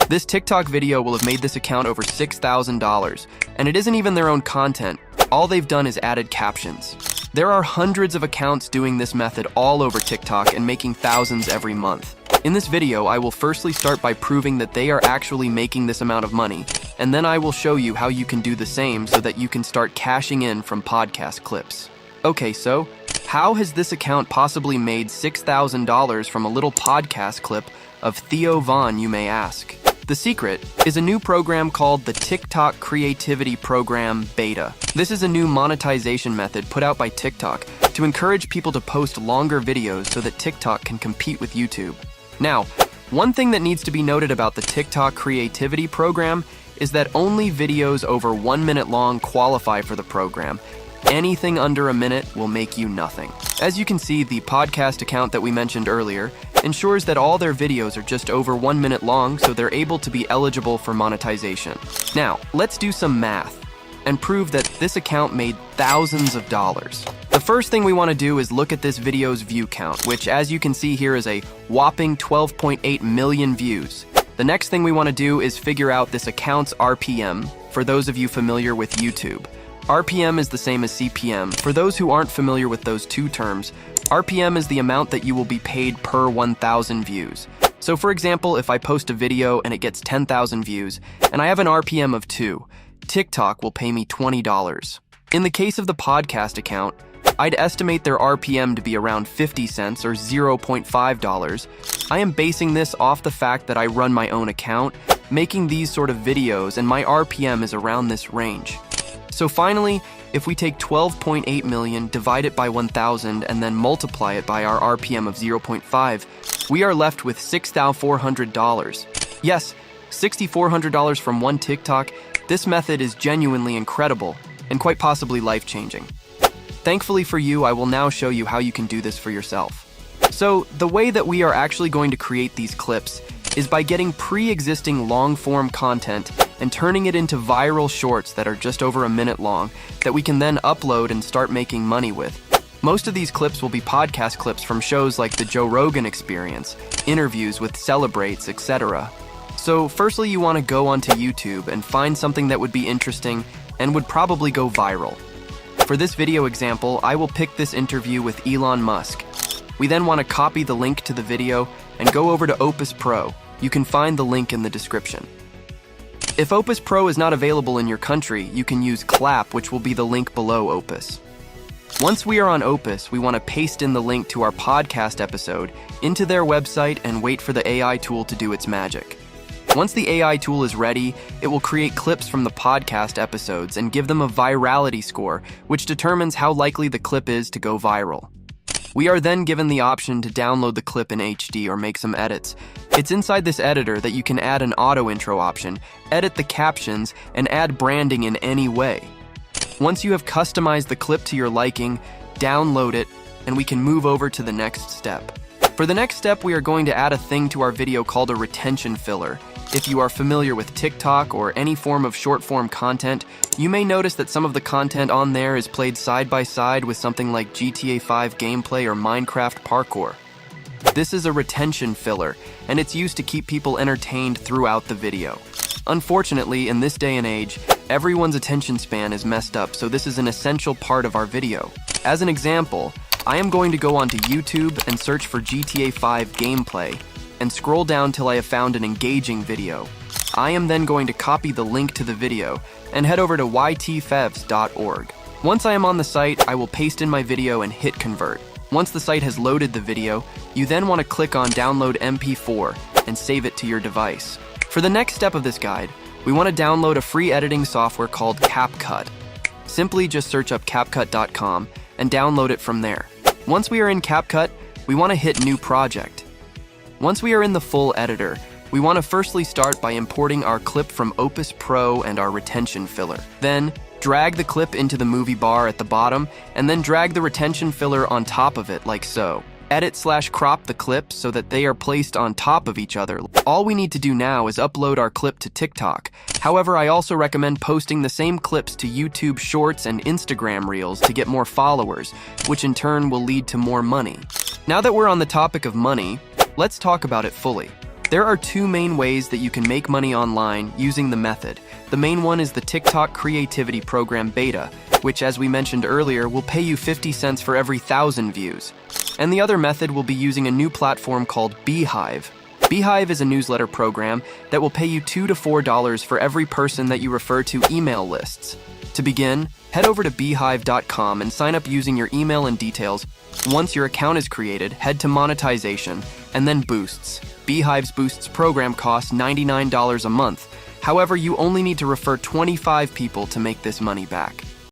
This TikTok video will have made this account over $6,000, and it isn't even their own content. All they've done is added captions. There are hundreds of accounts doing this method all over TikTok and making thousands every month. In this video, I will firstly start by proving that they are actually making this amount of money, and then I will show you how you can do the same so that you can start cashing in from podcast clips. Okay, so how has this account possibly made $6,000 from a little podcast clip of Theo Von, you may ask? The secret is a new program called the TikTok Creativity Program Beta. This is a new monetization method put out by TikTok to encourage people to post longer videos so that TikTok can compete with YouTube. Now, one thing that needs to be noted about the TikTok Creativity Program is that only videos over 1 minute long qualify for the program. Anything under a minute will make you nothing. As you can see, the podcast account that we mentioned earlier ensures that all their videos are just over 1 minute long, so they're able to be eligible for monetization. Now, let's do some math and prove that this account made thousands of dollars. The first thing we want to do is look at this video's view count, which, as you can see here, is a whopping 12.8 million views. The next thing we want to do is figure out this account's RPM, for those of you familiar with YouTube. RPM is the same as CPM. For those who aren't familiar with those two terms, RPM is the amount that you will be paid per 1,000 views. So for example, if I post a video and it gets 10,000 views, and I have an RPM of 2, TikTok will pay me $20. In the case of the podcast account, I'd estimate their RPM to be around 50 cents or $0.5. I am basing this off the fact that I run my own account, making these sort of videos, and my RPM is around this range. So finally, if we take 12.8 million, divide it by 1,000, and then multiply it by our RPM of 0.5, we are left with $6,400. Yes, $6,400 from one TikTok. This method is genuinely incredible and quite possibly life-changing. Thankfully for you, I will now show you how you can do this for yourself. So the way that we are actually going to create these clips is by getting pre-existing long-form content and turning it into viral shorts that are just over a minute long that we can then upload and start making money with. Most of these clips will be podcast clips from shows like The Joe Rogan Experience, interviews with celebrates, etc. So firstly, you want to go onto YouTube and find something that would be interesting and would probably go viral. For this video example, I will pick this interview with Elon Musk. We then want to copy the link to the video and go over to Opus Pro. You can find the link in the description. If Opus Pro is not available in your country, you can use Clap, which will be the link below Opus. Once we are on Opus, we want to paste in the link to our podcast episode into their website and wait for the AI tool to do its magic. Once the AI tool is ready, it will create clips from the podcast episodes and give them a virality score, which determines how likely the clip is to go viral. We are then given the option to download the clip in HD or make some edits. It's inside this editor that you can add an auto intro option, edit the captions, and add branding in any way. Once you have customized the clip to your liking, download it, and we can move over to the next step. For the next step, we are going to add a thing to our video called a retention filler. If you are familiar with TikTok or any form of short-form content, you may notice that some of the content on there is played side by side with something like GTA 5 gameplay or Minecraft parkour. This is a retention filler, and it's used to keep people entertained throughout the video. Unfortunately, in this day and age, everyone's attention span is messed up, so this is an essential part of our video. As an example, I am going to go onto YouTube and search for GTA 5 gameplay, and scroll down till I have found an engaging video. I am then going to copy the link to the video and head over to ytfevs.org. Once I am on the site, I will paste in my video and hit convert. Once the site has loaded the video, you then want to click on download MP4 and save it to your device. For the next step of this guide, we want to download a free editing software called CapCut. Simply just search up capcut.com and download it from there. Once we are in CapCut, we want to hit New Project. Once we are in the full editor, we want to firstly start by importing our clip from Opus Pro and our retention filler. Then, drag the clip into the movie bar at the bottom, and then drag the retention filler on top of it like so. Edit/crop the clips so that they are placed on top of each other. All we need to do now is upload our clip to TikTok. However, I also recommend posting the same clips to YouTube Shorts and Instagram Reels to get more followers, which in turn will lead to more money. Now that we're on the topic of money, let's talk about it fully. There are two main ways that you can make money online using the method. The main one is the TikTok Creativity Program Beta, which, as we mentioned earlier, will pay you 50 cents for every 1,000 views. And the other method will be using a new platform called Beehive. Beehive is a newsletter program that will pay you $2 to $4 for every person that you refer to email lists. To begin, head over to beehive.com and sign up using your email and details. Once your account is created, head to monetization and then boosts. Beehive's Boosts program costs $99 a month. However, you only need to refer 25 people to make this money back.